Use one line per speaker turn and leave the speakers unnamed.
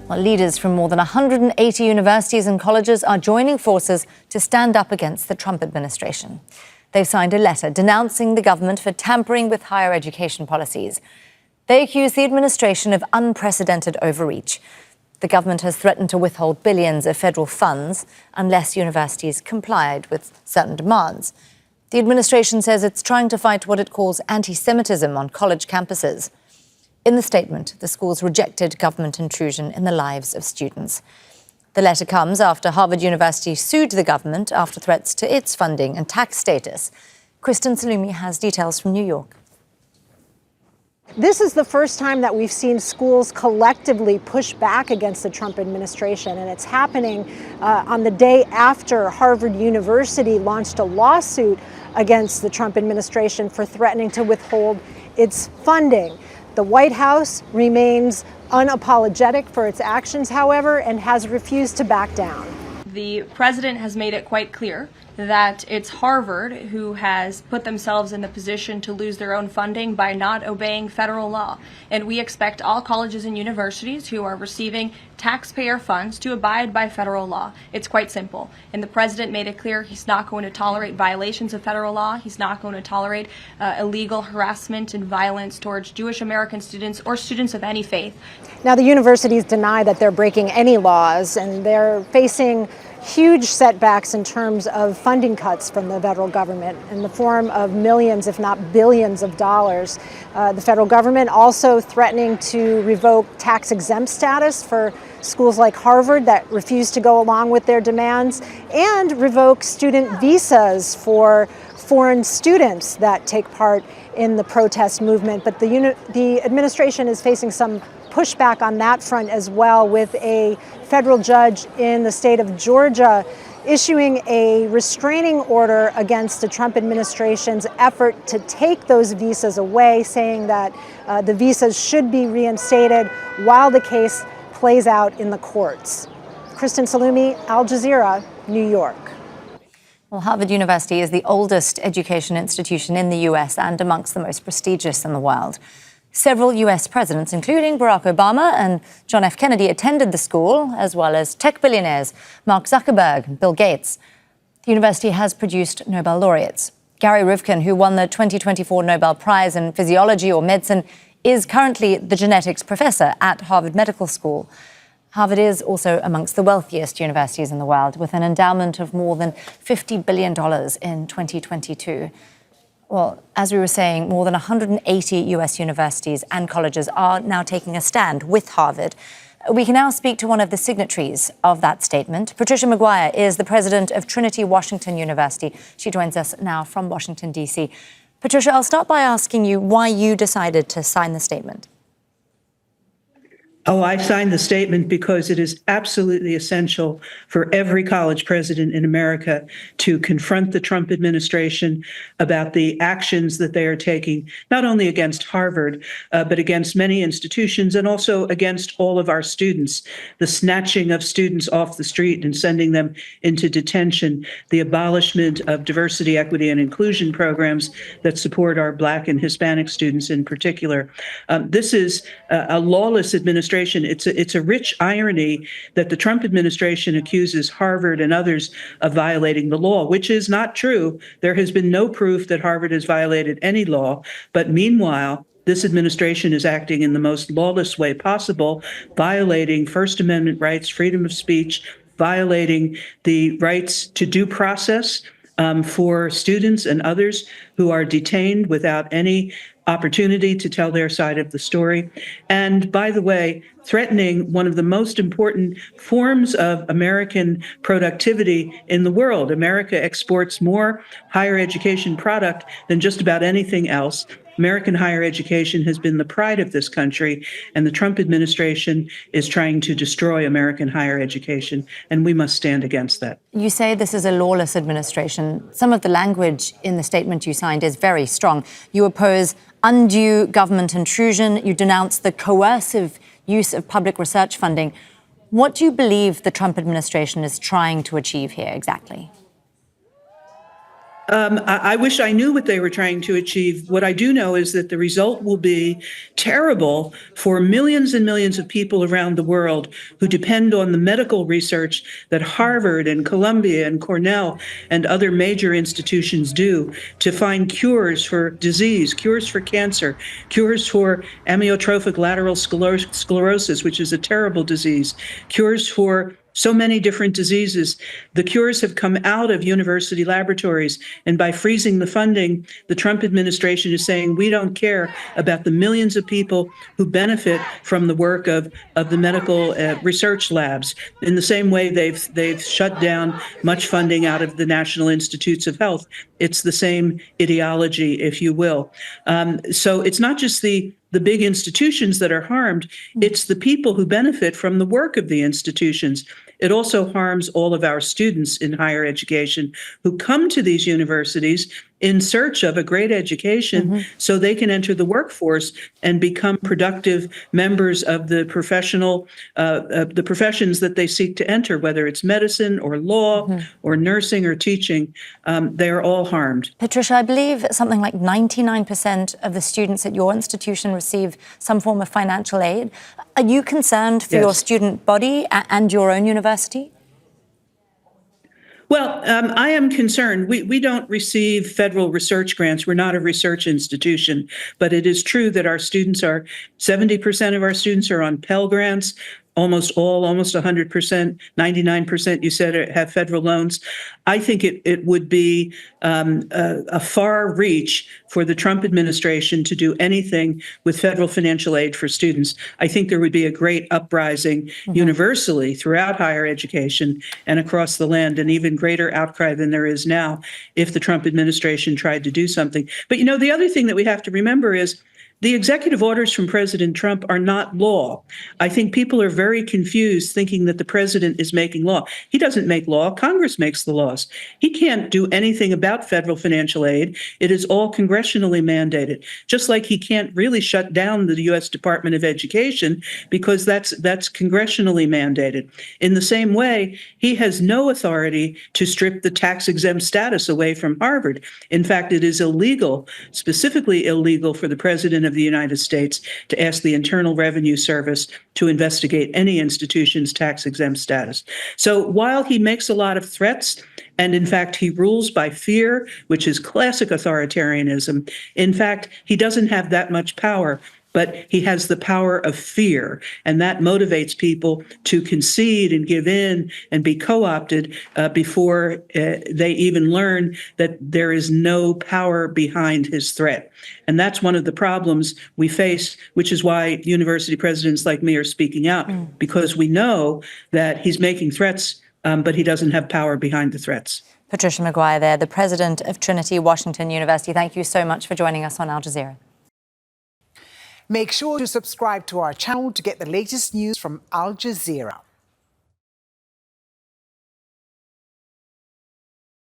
Well, leaders from more than 180 universities and colleges are joining forces to stand up against the Trump administration. They've signed a letter denouncing the government for tampering with higher education policies. They accuse the administration of unprecedented overreach. The government has threatened to withhold billions of federal funds unless universities complied with certain demands. The administration says it's trying to fight what it calls anti-Semitism on college campuses. In the statement, the schools rejected government intrusion in the lives of students. The letter comes after Harvard University sued the government after threats to its funding and tax status. Kristen Saloomey has details from New York.
This is the first time that we've seen schools collectively push back against the Trump administration, and it's happening on the day after Harvard University launched a lawsuit against the Trump administration for threatening to withhold its funding. The White House remains unapologetic for its actions, however, and has refused to back down.
The president has made it quite clear that it's Harvard who has put themselves in the position to lose their own funding by not obeying federal law. And we expect all colleges and universities who are receiving taxpayer funds to abide by federal law. It's quite simple. And the president made it clear he's not going to tolerate violations of federal law. He's not going to tolerate illegal harassment and violence towards Jewish American students or students of any faith.
Now, the universities deny that they're breaking any laws, and they're facing huge setbacks in terms of funding cuts from the federal government in the form of millions, if not billions of dollars. The federal government also threatening to revoke tax-exempt status for schools like Harvard that refuse to go along with their demands, and revoke student visas for foreign students that take part in the protest movement. But the administration is facing some pushback on that front as well, with a federal judge in the state of Georgia issuing a restraining order against the Trump administration's effort to take those visas away, saying that the visas should be reinstated while the case plays out in the courts. Kristen Saloomey, Al Jazeera, New York.
Well, Harvard University is the oldest education institution in the U.S. and amongst the most prestigious in the world. Several U.S. presidents, including Barack Obama and John F. Kennedy, attended the school, as well as tech billionaires Mark Zuckerberg and Bill Gates. The university has produced Nobel laureates. Gary Rivkin, who won the 2024 Nobel Prize in Physiology or Medicine, is currently the genetics professor at Harvard Medical School. Harvard is also amongst the wealthiest universities in the world, with an endowment of more than $50 billion in 2022. Well, as we were saying, more than 180 U.S. universities and colleges are now taking a stand with Harvard. We can now speak to one of the signatories of that statement. Patricia McGuire is the president of Trinity Washington University. She joins us now from Washington, D.C. Patricia, I'll start by asking you why you decided to sign the statement.
Oh, I signed the statement because it is absolutely essential for every college president in America to confront the Trump administration about the actions that they are taking, not only against Harvard, but against many institutions and also against all of our students. The snatching of students off the street and sending them into detention, the abolishment of diversity, equity, and inclusion programs that support our Black and Hispanic students in particular. This is a lawless administration. It's a rich irony that the Trump administration accuses Harvard and others of violating the law, which is not true. There has been no proof that Harvard has violated any law. But meanwhile, this administration is acting in the most lawless way possible, violating First Amendment rights, freedom of speech, violating the rights to due process for students and others who are detained without any opportunity to tell their side of the story. And by the way, threatening one of the most important forms of American productivity in the world. America exports more higher education product than just about anything else. American higher education has been the pride of this country, and the Trump administration is trying to destroy American higher education, and we must stand against that.
You say this is a lawless administration. Some of the language in the statement you signed is very strong. You oppose undue government intrusion. You denounce the coercive use of public research funding. What do you believe the Trump administration is trying to achieve here exactly?
I wish I knew what they were trying to achieve. What I do know is that the result will be terrible for millions and millions of people around the world who depend on the medical research that Harvard and Columbia and Cornell and other major institutions do to find cures for disease, cures for cancer, cures for amyotrophic lateral sclerosis, which is a terrible disease, cures for so many different diseases. The cures have come out of university laboratories. And by freezing the funding, the Trump administration is saying, we don't care about the millions of people who benefit from the work of the medical research labs. In the same way, they've shut down much funding out of the National Institutes of Health. It's the same ideology, if you will. So it's not just the big institutions that are harmed, it's the people who benefit from the work of the institutions. It also harms all of our students in higher education who come to these universities in search of a great education so they can enter the workforce and become productive members of the the professions that they seek to enter, whether it's medicine or law or nursing or teaching. They are all harmed.
Patricia, I believe something like 99% of the students at your institution receive some form of financial aid. Are you concerned for your student body and your own university?
Well, I am concerned. We don't receive federal research grants. We're not a research institution, but it is true that 70% of our students are on Pell Grants. Almost 100%, 99%, you said, have federal loans. I think it would be a far reach for the Trump administration to do anything with federal financial aid for students. I think there would be a great uprising universally throughout higher education and across the land, an even greater outcry than there is now if the Trump administration tried to do something. But, you know, the other thing that we have to remember is the executive orders from President Trump are not law. I think people are very confused thinking that the president is making law. He doesn't make law. Congress makes the laws. He can't do anything about federal financial aid. It is all congressionally mandated, just like he can't really shut down the U.S. Department of Education because that's congressionally mandated. In the same way, he has no authority to strip the tax-exempt status away from Harvard. In fact, it is illegal, specifically illegal for the president of the United States to ask the Internal Revenue Service to investigate any institution's tax-exempt status. So while he makes a lot of threats, and in fact, he rules by fear, which is classic authoritarianism, in fact, he doesn't have that much power. But he has the power of fear, and that motivates people to concede and give in and be co-opted before they even learn that there is no power behind his threat. And that's one of the problems we face, which is why university presidents like me are speaking out, because we know that he's making threats, but he doesn't have power behind the threats.
Patricia McGuire there, the president of Trinity Washington University. Thank you so much for joining us on Al Jazeera.
Make sure to subscribe to our channel to get the latest news from Al Jazeera.